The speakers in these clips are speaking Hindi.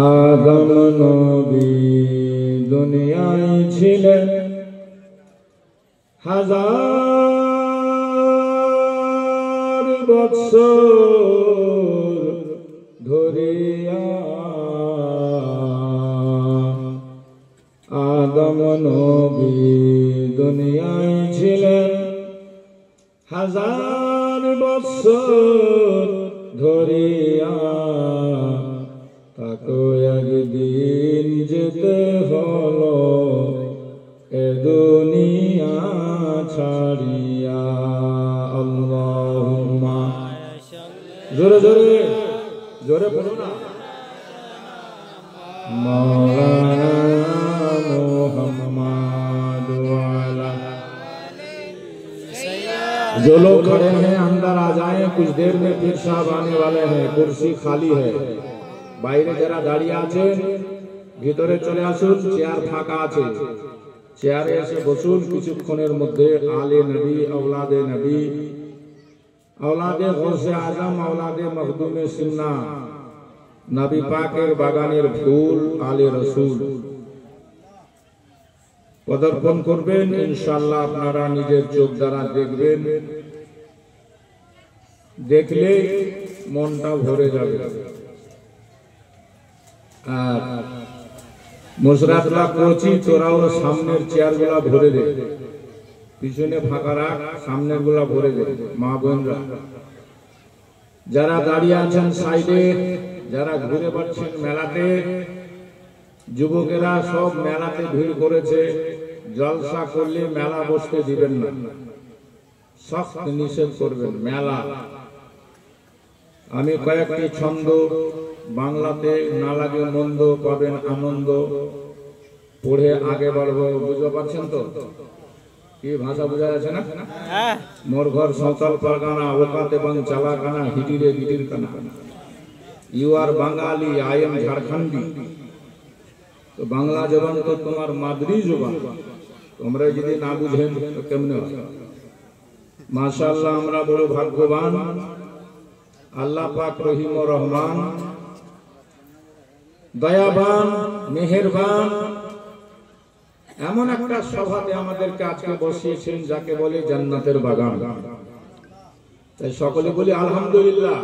आदम नबी दुनियाয় ছিলেন হাজার বছর ধরিয়া আদম নবী দুনিয়ায় ছিলেন হাজার বছর ধরিয়া তাকে একদিন যেতে হলো এ দুনিয়া ছাড়িয়া আল্লাহুম্মা জোরে জোরে জোরে পড়ো না মাওলানা मुहम्मद वाला जो लोग खड़े हैं अंदर आ जाएं कुछ देर में फिर साहब आने वाले हैं कुर्सी खाली है বাইরে যারা দাঁড়িয়ে আছেন ভিতরে চলে আসুন চেয়ার ফাঁকা আছে চেয়ারে এসে বসুন কিছুক্ষণের মধ্যে আলে নবী আওলাদে নবী আওলাদে গৌসে আজম আওলাদে মখদুমে সিন্না নবী পাকের বাগানের ফুল আলে রাসূল পদার্পণ করবেন ইনশাআল্লাহ আপনারা নিজের চোখ দ্বারা দেখবেন দেখলে মনটা ভরে যাবে আর মুশরাতলা কোচি তোরাও সামনের চেয়ারগুলা ভরে দে পিছনে ফাঁকা রাখ সামনের গুলা ভরে দে মা বোনরা যারা দাঁড়িয়ে আছেন সাইডে যারা ঘুরে বেড়াচ্ছেন মেলাতে যুবকেরা সব মেলাতে ভিড় করেছে জলসা করলে মেলা বসতে দিবেন না সখ্ত নিষেধ করবেন মেলা আমি কয়েকটি ছন্দ বাংলাতে না লাগে মন্দ পাবেন আনন্দ পড়ে আগে বাড়বো বুঝতে পারছেন তো কি ভাষা বোঝা যাচ্ছে না মোর ঘর সাঁওতাল পারগানা ওকাত এবং চালাকানা হিটিরে গিটির কানা you are Bangali I am Jharkhandi তো বাংলা জবান তো তোমার মাদরি জবান তোমরা যদি না বুঝেন তো কেমনে হয় মাশাআল্লাহ আমরা বড় ভাগ্যবান আল্লাহ পাক রহিম ও রহমান দয়াবান মেহেরবান এমন একটা সভাতে আমাদেরকে আজকে বসিয়েছেন যাকে বলে জান্নাতের বাগান তাই সকলে বলি আলহামদুলিল্লাহ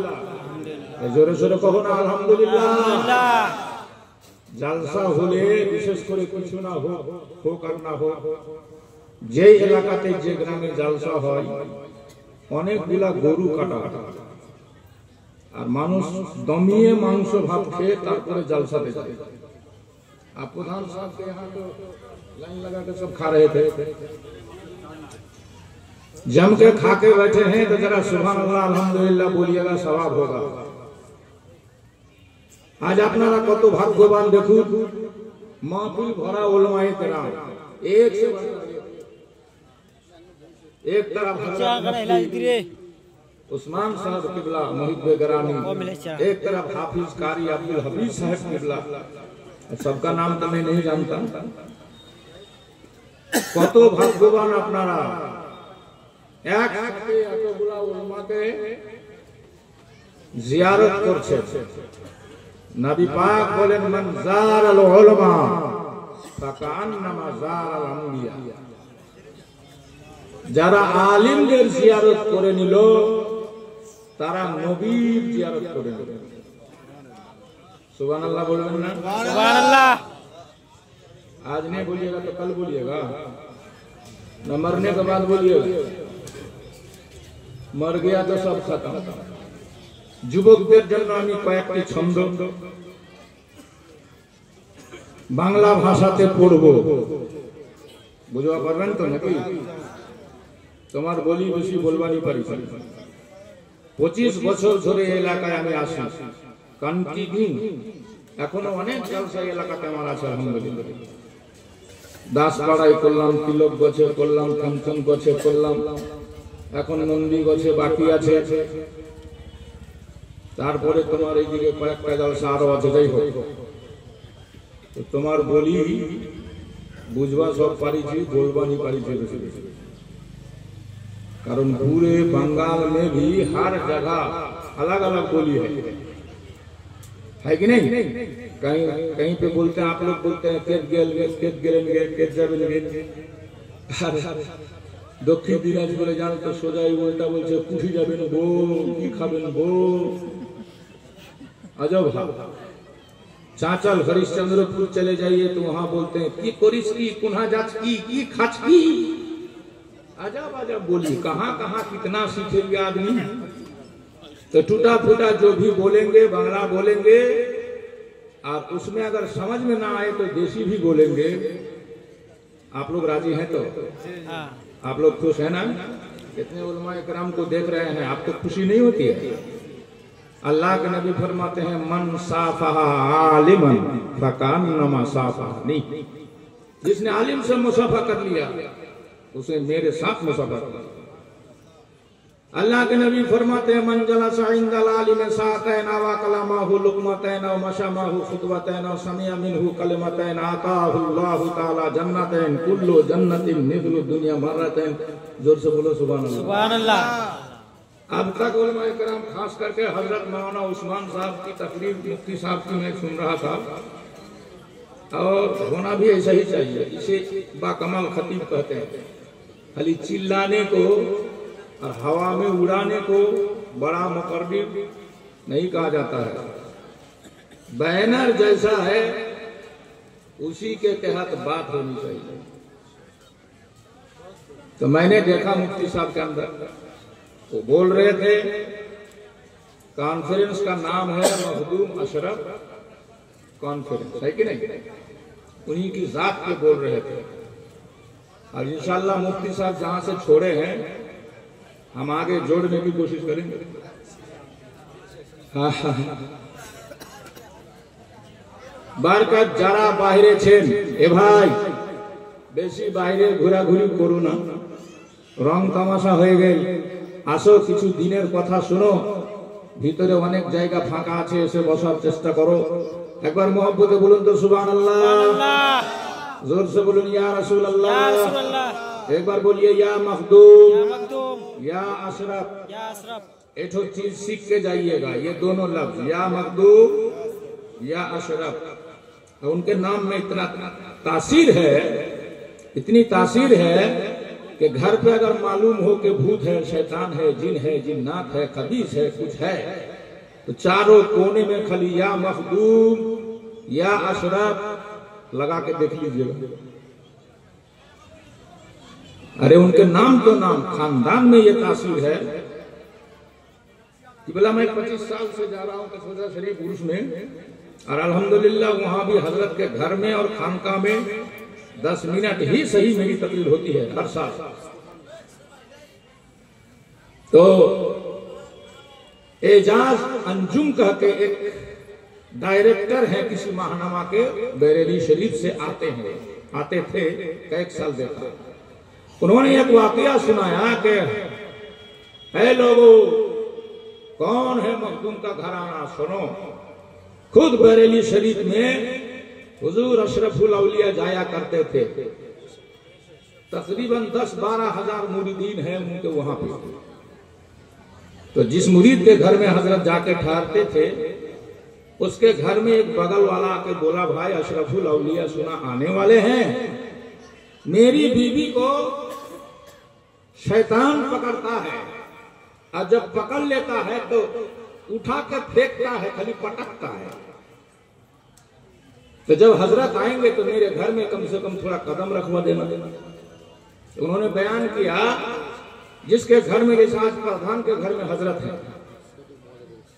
জোরে জোরে কहो না আলহামদুলিল্লাহ জালসা হলে বিশেষ করে কিছু না হোক আর না হোক যে এলাকাতে যে গ্রামে জালসা হয় অনেকগুলা গরু কাটা আর মানুষ দমিয়ে মাংস ভাত খেয়ে তারপরে জালসাতে যায় आप प्रधान साहब के यहाँ तो लाइन लगा के सब खा रहे थे जम के खा के बैठे हैं तो जरा सुभान अल्लाह अल्हम्दुलिल्लाह बोलिएगा सवाब होगा आज আপনারা কত ভাগ্যবান দেখুন মাহফিল ভরা উলামায়ে কেরাম एक तरफ उस्मान साहब किबला मुहिब गरानी एक तरफ हाफिज कारी अब्दुल हफीज साहब किबला सबका नाम तो मैं नहीं जानता কত ভাগ্যবান আপনারা একসাথে এতগুলা উলামাকে জিয়ারত করছেন নবী পাক বলেন মান জারাল উলামা ফাকান্নামা জারাল আম্বিয়া যারা আলিমদের জিয়ারত করে নিল তারা নবীর জিয়ারত করে নিল सुभान अल्लाह बोलবেন ना? सुभान अल्लाह। आज नहीं बोलिएगा तो कल बोलिएगा, न मरने के बाद बोलिएगा। मर गया तो सब खत्म। যুবকদের জন্য আমি কয়েকটি ছন্দ বাংলা ভাষাতে পড়ব, বুঝতে পারবেন তো নাকি? তোমার বলি বেশি বলবানি পারি। 25 বছর ধরে এই এলাকায় আমি আসি, কন্টিনিউ। এখনো অনেক জলসা এলাকাতে আমার আছে আলহামদুলিল্লাহ। দাসপাড়ায় করলাম, তিলক গছে করলাম, কাঞ্চন গছে করলাম, এখন নন্দী গছে বাকি আছে। তারপরে তোমার এইদিকে কয়েকটা জলসা আরো আছে। যাই হোক, তোমার বলি বুঝবা সব পারিছি, बोलबानी पारिছি বেশি বেশি। कारण पूरे बंगाल में भी हर जगह अलग अलग बोली है कि नहीं? कहीं कहीं पे बोलते हैं, आप लोग बोलते हैं केत गेलेंगे, केत जाबेंगे। दक्षिण दिनाजपुरे जान तो सोजाई उल्टा बोलছে কুঠি যাবেন গো, কি খাবেন গো। अजब है। चाचल हरिश्चंद्रपुर चले जाइए तो वहां बोलते हैं की करिस की, कुन्हा जाच की खाच की। अजब अजब बोली, कहाँ कहाँ कितना सीखेंगे आदमी। तो टूटा फूटा जो भी बोलेंगे बांग्ला बोलेंगे, और उसमें अगर समझ में ना आए तो देसी भी बोलेंगे। आप लोग राजी हैं तो? आप लोग खुश है ना? कितने उलमा इकराम को देख रहे हैं, आपको खुशी नहीं होती है? अल्लाह के नबी फरमाते हैं मन साफा आलिमन फकान्नमा साफा नहीं। जिसने आलिम से मुसाफा कर लिया उसे मेरे साथ मुसाफा कर। अल्लाह के नबी फरमाते हैं मन जलसा इंदल आलिम सातैन व कलमाहु लुकमतैन व मशमाहु खुतबतैन व समिया मिनहु कलिमतैन आताहु अल्लाहु तआला जन्नतैन कुल्लु जन्नतिन मिथलु दुनिया मर्रतैन। जोर से बोलो सुभान अल्लाह। सुभान अल्लाह। अब तक उलमा इकराम खास करके हजरत मौलाना उस्मान साहब की तकरीर, मुफ्ती साहब की मैं सुन रहा था, और होना भी ऐसा ही चाहिए। इसे बाकमाल खतीब कहते हैं। खाली चिल्लाने को और हवा में उड़ाने को बड़ा मुकर्रिर नहीं कहा जाता है। बैनर जैसा है उसी के तहत बात होनी चाहिए। तो मैंने देखा मुफ्ती साहब के अंदर वो बोल रहे थे, कॉन्फ्रेंस का नाम है मखदूम अशरफ कॉन्फ्रेंस, है कि नहीं? उन्हीं की जात पे बोल रहे थे। और इंशाअल्लाह मुफ्ती साहब जहां से छोड़े हैं हम आगे जोड़ने की कोशिश करेंगे। बरकत जरा बाहरे छेन ए भाई, बेशी बाहरे घोराघुरी करो ना, रंग तामाशा हो गए। আসো কিছু দিনের কথা শোনো, ভিতরে অনেক জায়গা ফাঁকা আছে, এসে বসার চেষ্টা করো। একবার মোহব্বতে বলুন তো সুবহানাল্লাহ, जोर से बोलूं या रसूल अल्लाह। एक बार बोलिए या मखदूम या अशरफ। एक चीज सीख के जाइएगा, ये दोनों लफ्ज या मखदूम या अशरफ, उनके नाम में इतना तासीर है, इतनी तासीर है कि घर पे अगर मालूम हो कि भूत है, शैतान है, जिन है, जिन्नात है, खबीस है, कुछ है, तो चारों कोने में खाली या मखदूम या अशरफ लगा के देख लीजिएगा। अरे उनके नाम तो नाम, खानदान में ये तासीर है कि बोला मैं 25 साल से जा रहा हूँ कसूरा शरीफ उर्स में, और अल्हम्दुलिल्लाह वहां भी हजरत के घर में और खानका में 10 मिनट ही सही मेरी तकरीर होती है हर साल। तो एजाज अंजुम कह के एक डायरेक्टर है किसी महानामा के, बरेली शरीफ से आते थे, कई साल देखा। उन्होंने एक वाकया सुनाया कि है लोगों, कौन है मखदूम का घराना, सुनो। खुद बरेली शरीफ में हुजूर अशरफुल औलिया जाया करते थे। तकरीबन 10-12 हजार मुरीदीन हैं उनके वहां पे। तो जिस मुरीद के घर में हजरत जाके ठहरते थे, उसके घर में एक बगल वाला आके बोला, भाई अशरफुल औलिया सुना आने वाले हैं, मेरी बीवी को शैतान पकड़ता है, और जब पकड़ लेता है तो उठा के फेंकता है, खाली पटकता है। तो जब हजरत आएंगे तो मेरे घर में कम से कम थोड़ा कदम रखवा देना। तो उन्होंने बयान किया जिसके घर में रिसाज प्रधान के घर में हजरत है,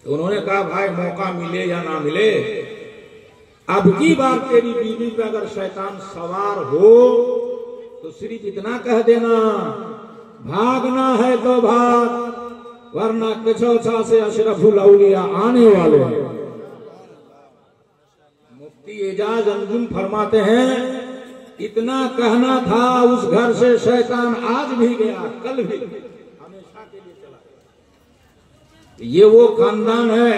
तो उन्होंने कहा भाई मौका मिले या ना मिले, अब की बार तेरी बीवी पे अगर शैतान सवार हो तो सिर्फ इतना कह देना भागना है तो भाग, वरना किछोछा से अशरफुल औलिया आने वाले हैं। मुफ्ती एजाज अंजुम फरमाते हैं इतना कहना था उस घर से शैतान आज भी गया, कल भी, हमेशा के लिए चला गया। ये वो खानदान है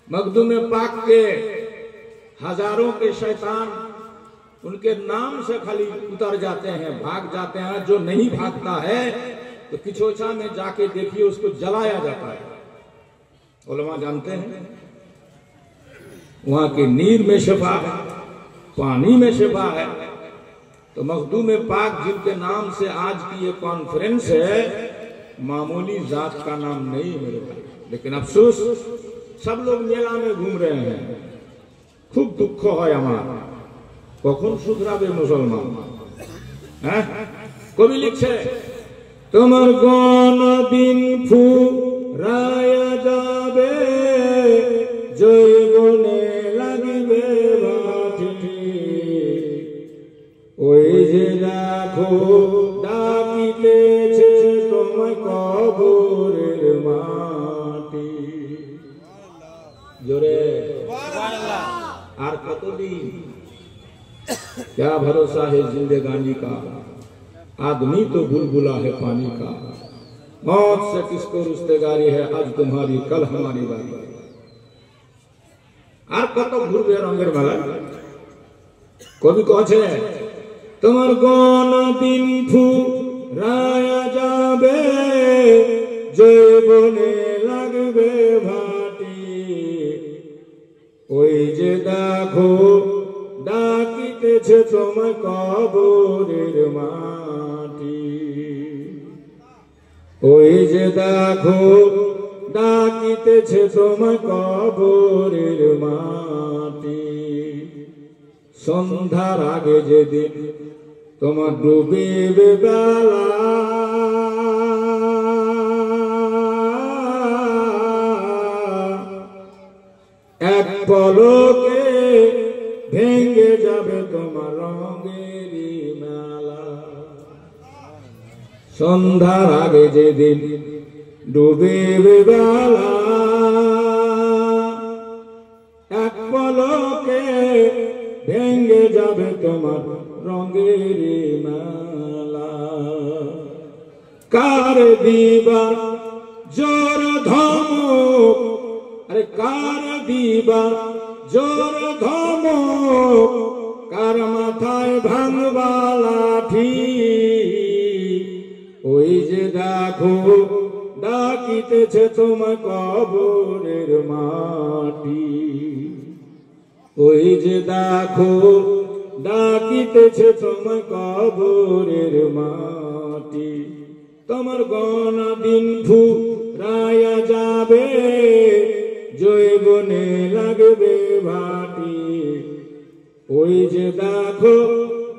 मखदूम पाक के हजारों के शैतान उनके नाम से खाली उतर जाते हैं, भाग जाते हैं। जो नहीं भागता है तो किछोछा में जाके देखिए उसको जलाया जाता है। उलमा जानते हैं वहां की नीर में शिफा है, पानी में शिफा है। तो मखदूम पाक जिनके नाम से आज की ये कॉन्फ्रेंस है, मामूली जात का नाम नहीं मेरे भाई। लेकिन अफसोस सब लोग मेला में घूम रहे हैं, खूब दुख है हमारा। कौन सुधराबे मुसलमान है? कवि लिखছে তোমার কোন দিন ফুরায়া যাবে, জৈবনে লাগবে ভাটি, ওই যে দেখো ডাকিতেছে তোমায় কবরের মাটি। জোরে আর কতদিন? क्या भरोसा है जिंदगानी का, आदमी तो बुलबुला है पानी का। मौत से किसको रिश्तेदारी है, आज तुम्हारी कल हमारी बारी। আর কত ঘুরবে রঙের মেলা। কবি কছে তোমার কোন দিন ফুরায়া যাবে, জৈবনে লাগবে ভাটি, ওই যে দেখো ডাকিতেছে তোমায় কবরের মাটি, ওই যে দেখো ডাকিতেছে তোমায় কবরের মাটি। সন্ধ্যার আগে যেদিন তোমার ডুবিবে বেলা, এক পলকে ভেঙে যাবে তোমার রঙেরই মেলা। সন্ধ্যার আগে যেদিন ডুবিবে বেলা, এক পলকে ভেঙে যাবে তোমার রঙেরই মেলা। কার দিবা জোর ধমক, আরে কার দিবা জোর ধমক, কার মাথায় ভাঙবা লাঠি, ওই যে দেখো ডাকিতেছে তোমায় কবরের মাটি, ওই যে দেখো ডাকিতেছে তোমায় কবরের মাটি। তোমার গণা দিন ফুরায়া যাবে, জৈবনে লাগবে ভাটি, ওই যে দেখো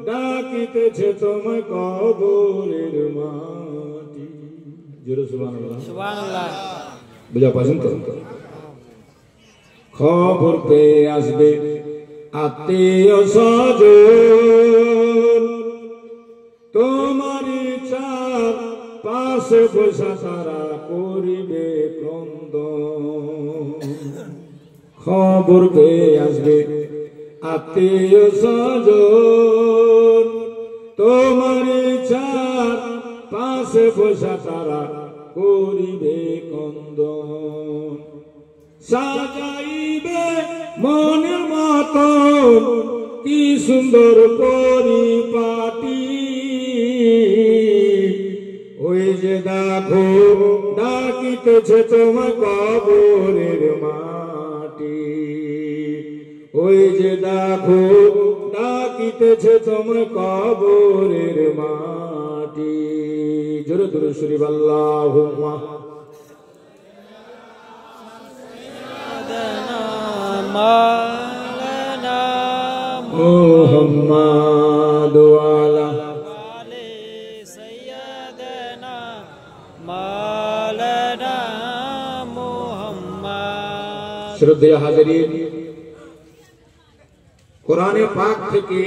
ডাকিতেছে তোমায় কবরের মাটি। জোরে সুবহানাল্লাহ। সুবহানাল্লাহ। বুঝা পাচ্ছেন তো? খবর পেয়ে আসবে আত্মীয় স্বজন, তোমার চার পাশে বসা তারা করিবে ক্রন্দন। খবর পেয়ে আসবে আত্মীয় স্বজন, তোমার চার পাশে বসা তারা করিবে ক্রন্দন। সাজাইবে মনের মতন কি সুন্দর পরিপাটি, ওই যে দেখো ডাকিতেছে তোমায় কবরের মাটি, ওই যে দেখো ডাকিতেছে তোমায় কবরের মাটি। জোরে জোরে শরীফ আল্লাহুম্মা মাওলানা मुहम्मद वाला वाले सैयदना मौलाना मुहम्मद। श्रद्धेय हाजिरीन, কোরআনে পাক থেকে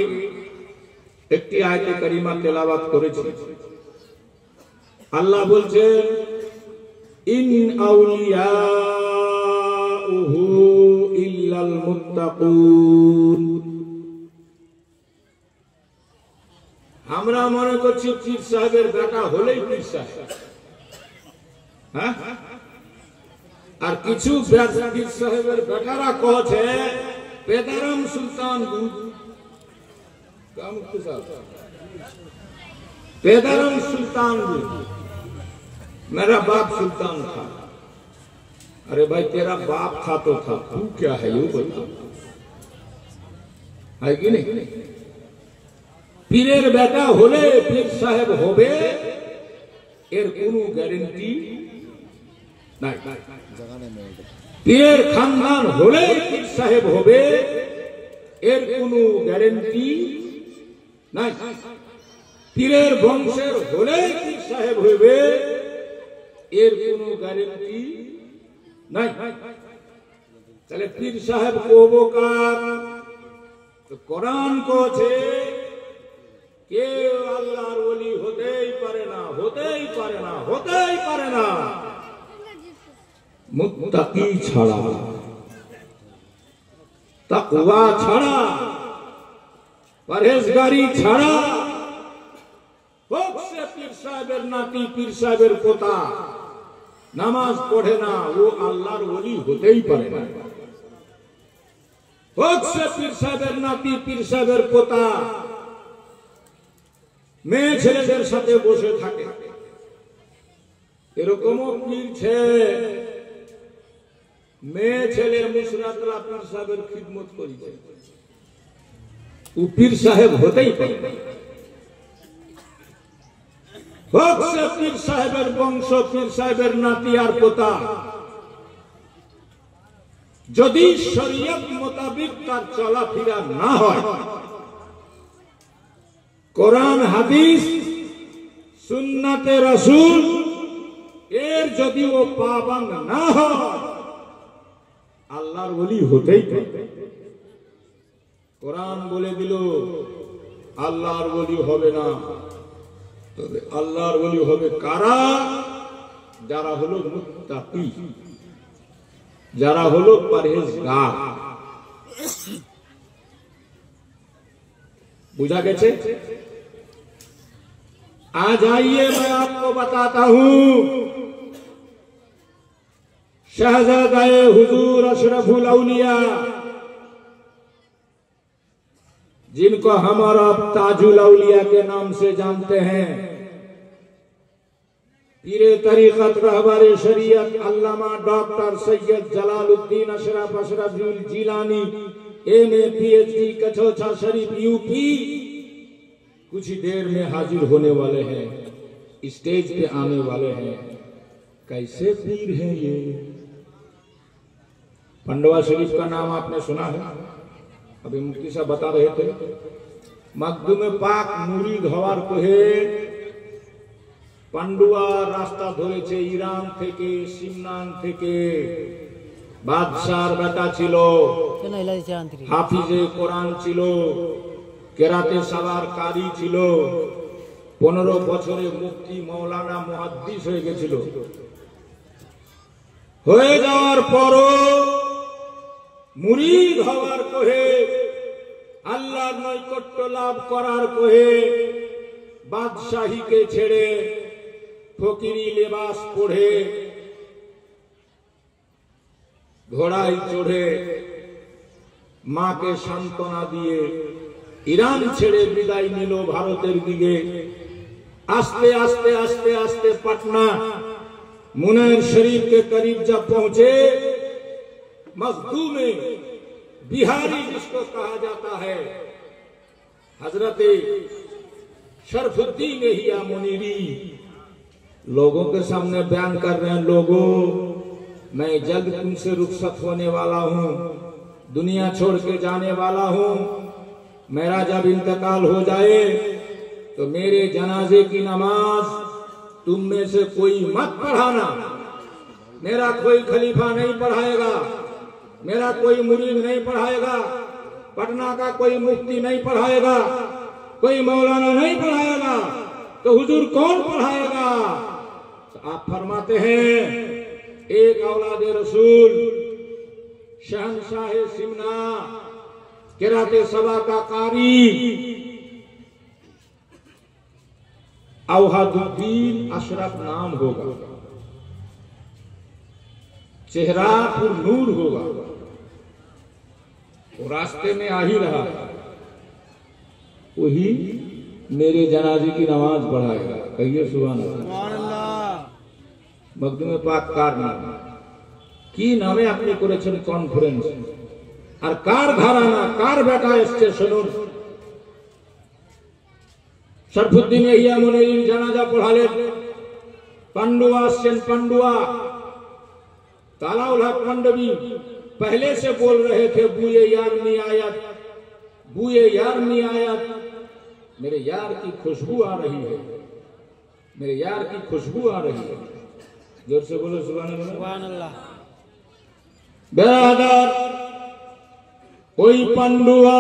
একটি আয়াতে কারিমা তেলাওয়াত করেছি। আল্লাহ বলছেন ইন আউলিয়াউহু ইল্লাল মুত্তাকুন। আমরা মনে করছি পীর সাহেবের বেটা হলেই পীর সাহেব, হ্যাঁ? আর কিছু পীর সাহেবের বেটারা কছে पेदाराम सुल्तान पेदाराम सुल्तान मेरा बाप सुल्तान था। अरे भाई तेरा बाप था तो था, तू क्या है ये बता, है कि नहीं? पीरेर बेटा होले पीर साहेब होबे एर कोनो ग्यारंटी नहीं। পীরের খানদান হলে পীর সাহেব হবে এর কোনো গ্যারান্টি নাই। পীরের বংশের হলে পীর সাহেব হবে এর কোনো গ্যারান্টি নাই। তাহলে পীর সাহেব কবো কার? কোরআন কছে কেউ আল্লাহর ওলি হতেই পারে না, হতেই পারে না, হতেই পারে না মুত্তাকি ছাড়া, তাকওয়া ছাড়া, পরহেজগারি ছাড়া। হোক সে পীর সাহেবের নাতি, পীর সাহেবের পোতা, নামাজ পড়ে না, ও আল্লাহর ওলি হতেই পারে না। হোক সে পীর সাহেবের নাতি, পীর সাহেবের পোতা, মেয়ে ছেলেদের সাথে বসে থাকে, এরকমও পীর ছেলে মেয়ে ছেলে মুশরাতলা পীর সাহেবের খিদমত করেছে, ও পীর সাহেব হতেই পারে। হোক সে পীর সাহেবের বংশ, পীর সাহেবের নাতি আর পোতা, যদি শরীয়ত মোতাবেক তার চলাফেরা না হয়, কোরআন হাদিস সুন্নাতে রাসূল এর যদি ও পাবন্দ না হয়, আল্লাহর ওলি হতেই পারে। কোরআন বলে দিল আল্লাহর ওলি হবে না। তবে আল্লাহর ওলি হবে কারা? যারা হলো মুত্তাকি, যারা হলো পরহেজগার। बुझा गए? आज आइए मैं आपको बताता हूं शहजादाए हुजूर अशरफुल औलिया, जिनको हम और आप ताजुल औलिया के नाम से जानते हैं, पीरे तरीकत रहबरे शरीयत अल्लामा डॉक्टर सैयद जलालुद्दीन अशरफ अशरफुल जिलानी एमए पीएचडी कचौथा शरीफ यूपी कुछ ही देर में हाजिर होने वाले हैं, स्टेज पे आने वाले हैं। कैसे पीर है ये? पंडवा शरीफ का नाम आपने सुना है, अभी मुफ्ती साहब बता रहे थे। मखदूम पाक मुरीद हवार कोहे পান্ডুয়া রাস্তা ধরেছে ইরান থেকে, সিমনান থেকে। বাদশার বেটা ছিল, হাফিজে কোরআন ছিল, কেরাতে সালার কারি ছিল, 15 বছরে মুফতি মাওলানা মুহাদ্দিস হয়ে গেছিল। হয়ে যাওয়ার পরও মুরিদ হওয়ার কোহে, আল্লাহর নৈকট্য লাভ করার কোহে বাদশাহীকে ছেড়ে ফকিরি লেবাস পড়ে ঘোড়ায় চড়ে মাকে সান্ত্বনা দিয়ে ইরান ছেড়ে বিদায় নিল ভারতের দিকে। आस्ते आस्ते आस्ते आस्ते पटना मुनैर शरीफ के करीब जब पहुंचे, मखदूम बिहारी जिसको कहा जाता है, हजरत शरफुद्दीन हिया मुनीरी लोगों के सामने बयान कर रहे हैं, लोगों मैं जल्द तुमसे रुखसत होने वाला हूं, दुनिया छोड़ के जाने वाला हूं। मेरा जब इंतकाल हो जाए तो मेरे जनाजे की नमाज तुम में से कोई मत पढ़ाना। मेरा कोई खलीफा नहीं पढ़ाएगा, मेरा कोई मुरीद नहीं पढ़ाएगा, पटना का कोई मुफ्ती नहीं पढ़ाएगा, कोई मौलाना नहीं पढ़ाएगा, तो हुजूर कौन पढ़ाएगा? तो आप फरमाते हैं एक औलाद रसूल शहनशाह सिमना किराते सबा का कारी औहादुद्दीन अशरफ नाम होगा, चेहरा पर नूर होगा। वो रास्ते में आ ही रहा, वही मेरे जनाजे की नमाज पढ़ाएगा। कहिए सुभान अल्लाह। मखदूम पाक कार नाम की नामे अपनी करेছেন কনফারেন্স আর কার ধারণা কার বেটা এসছে শুনুন। শরফুদ্দিন ইয়ামুনের জানাজা পড়ালেন, পান্ডুয়া আসছেন, पांडुआ तालाउल हक मंडवी पहले से बोल रहे थे बुए यार नहीं आयत, बुए यार नहीं आयत। मेरे यार की खुशबू आ रही है, मेरे यार की खुशबू आ रही है। जोर से बोलो सुभान अल्लाह। बेरादर ওই পান্ডুয়া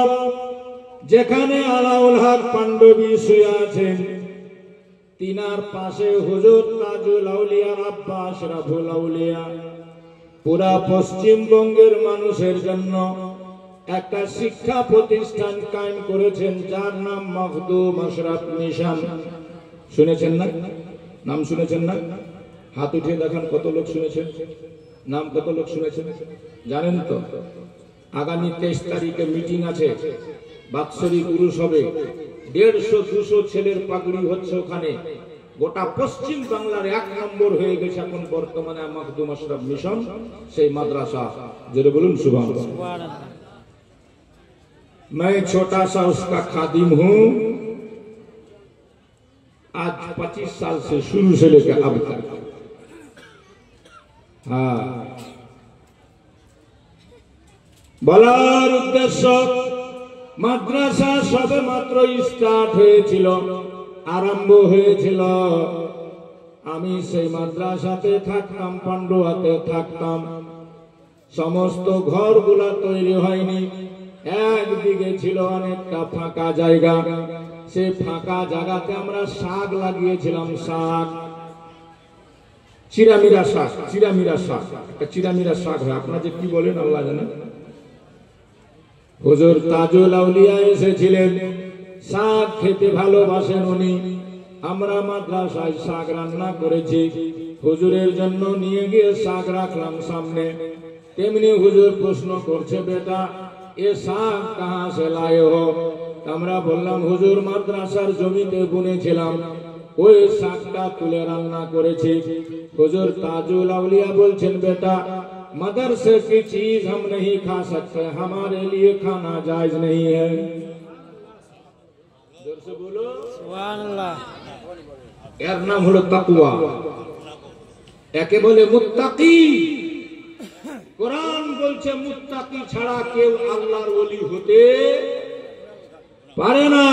যেখানে আলাউল হক পান্ডবী শুয়ে আছেন, তিনার পাশে হুজুর তাজুল আউলিয়া আব্বা আশরাফুল আউলিয়া পুরা পশ্চিমবঙ্গের মানুষের জন্য একটা শিক্ষা প্রতিষ্ঠান কায়েম করেছেন, যার নাম মখদুম আশরাফ মিশন। শুনেছেন না? নাম শুনেছেন না? হাত উঠিয়ে দেখান কত লোক শুনেছেন, নাম কত লোক শুনেছেন। জানেন তো আগামী 23 তারিখে মিটিং আছে, বাৎসরিক উরুস হবে, 150-200 ছেলের পাগড়ি হচ্ছে ওখানে। গোটা পশ্চিম বাংলার 1 নম্বর হয়ে গেছে এখন বর্তমানে মখদুম আশরাফ মিশন, সেই মাদ্রাসা। যেটা বলুন সুবহানাল্লাহ। मैं छोटा सा उसका खादिम हूं, आज 25 साल से शुरू से लेकर अब तक। हाँ, বলার উদ্দেশ্য মাদ্রাসা সবে মাত্র স্টার্ট হয়েছিল, আরম্ভ হয়েছিল। আমি সেই মাদ্রাসাতে থাকতাম, পান্ডুয়াতে থাকতাম। সমস্ত ঘরগুলা তৈরি হয়নি, একদিকে ছিল অনেকটা ফাঁকা জায়গা। সেই ফাঁকা জায়গাতে আমরা শাক লাগিয়েছিলাম, শাক, চিরামিরা শাক। চিরামিরা শাক, একটা চিরামিরা শাক হয়, আপনারা যে কি বলেন আল্লাহ জানেন। হুজুর তাজুল আউলিয়া এসেছিলেন, শাক খেতে ভালোবাসেন উনি। আমরা মাদ্রাসায় শাক রান্না করেছি, হুজুরের জন্য নিয়ে গিয়ে শাক রাখলাম সামনে। তেমনি হুজুর প্রশ্ন করছে, বেটা এ শাক কাহা সে লায়ে হো? আমরা বললাম হুজুর মাদ্রাসার জমিতে বুনেছিলাম, ওই শাকটা তুলে রান্না করেছি। হুজুর তাজুল আউলিয়া বলছেন, बेटा मदरसे की चीज हम नहीं खा सकते, हमारे लिए खाना जायज नहीं है। जोर से बोलो सुभान अल्लाह। এর নাম হলো তাকওয়া, একে বলে মুত্তাকি। কোরআন বলছে মুত্তাকি ছাড়া কেউ আল্লাহর ওলি হতে পারে না।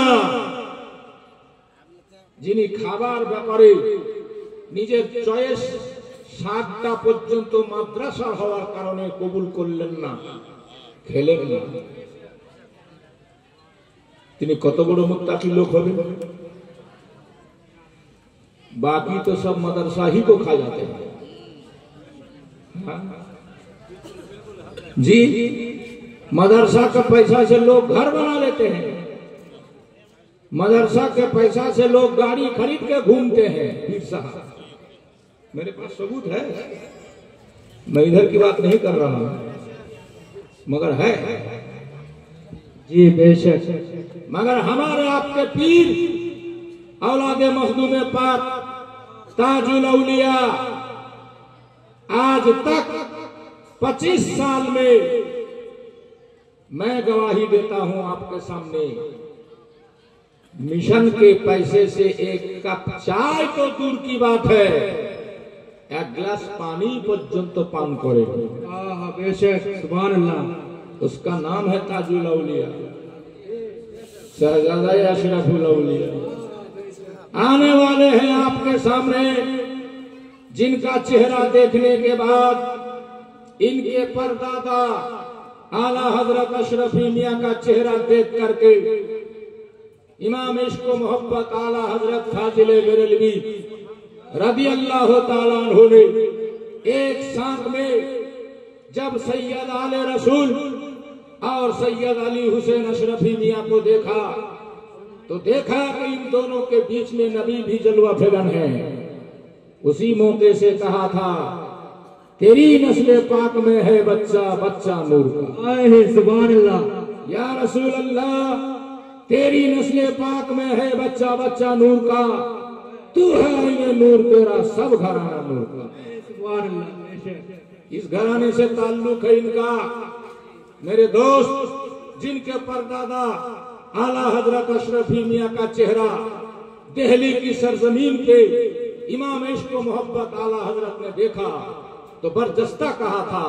যিনি খাবার ব্যাপারে নিজের চয়েস শাকটা পর্যন্ত মাদ্রাসা হওয়ার কারণে কবুল করলেন না, খেলেন না, তিনি কত বড় মুত্তাকি লোক হবেন। बाकी तो सब मदरसा ही को खा जाते हैं। जी, मदरसा के पैसा से लोग घर बना लेते हैं, मदरसा के पैसा से लोग गाड़ी खरीद के घूमते हैं। पीर साहब, मेरे पास सबूत है, मैं इधर की बात नहीं कर रहा हूं, मगर है जी बेशक। मगर हमारे आपके पीर औलादे मखदूम पाक ताजुल औलिया आज तक 25 साल में मैं गवाही देता हूं आपके सामने, मिशन के पैसे से एक कप चाय तो दूर की बात है, एक गिलास पानी पर्यंत पान करे। बेशक सुभान अल्लाह। उसका नाम है ताजुल औलिया। शहजादा अशरफुल औलिया आने वाले हैं आपके सामने, जिनका चेहरा देखने के बाद इनके परदादा आला हजरत अशरफी मियां का चेहरा देख करके इमाम इश्क व मोहब्बत आला हजरत फाजिले बरेलवी रदी अल्लाह ताला अन्हु ने एक सांख में जब सैयद आले रसूल और सैयद अली हुसैन अशरफी मियां को देखा तो देखा कि इन दोनों के बीच में नबी भी जलवा फिरन है। उसी मौके से कहा था, तेरी नस्ल पाक में है बच्चा बच्चा नूर का। सुभान अल्लाह। या रसूल अल्लाह, तेरी नस्ल पाक में है बच्चा बच्चा नूर का, तू है ये नूर, तेरा सब घराना नूर का। सुभान अल्लाह। इस घराने से ताल्लुक है इनका। मेरे दोस्त, जिनके परदादा आला हजरत अशरफी मियां का चेहरा दिल्ली की सरजमीन पे इमाम इश्क व मोहब्बत आला हजरत ने देखा तो बरजस्ता कहा था,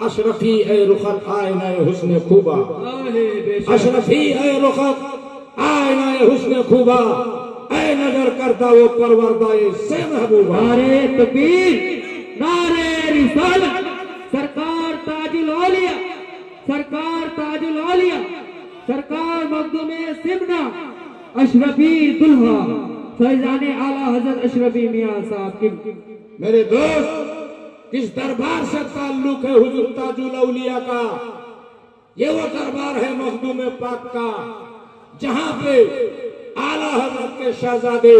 अशरफी ए रुखत आईना हुस्न खूबा, अशरफी ए रुखत आईना हुस्न खूबा, ऐ नजर करता वो परवरदाए से महबूबा। नारे तकबीर, नारे रिसालत, सरकार ताजुल औलिया, सरकार ताजुल औलिया, सरकार मखदूमे सिमना अशरफी दुल्हा फैजाने आला हजरत अशरफी मियां साहब की। मेरे दोस्त, किस दरबार से ताल्लुक है हुजूर ताजुल औलिया का? ये वो दरबार है मखदूम पाक का, जहां पे आला हजरत के शहजादे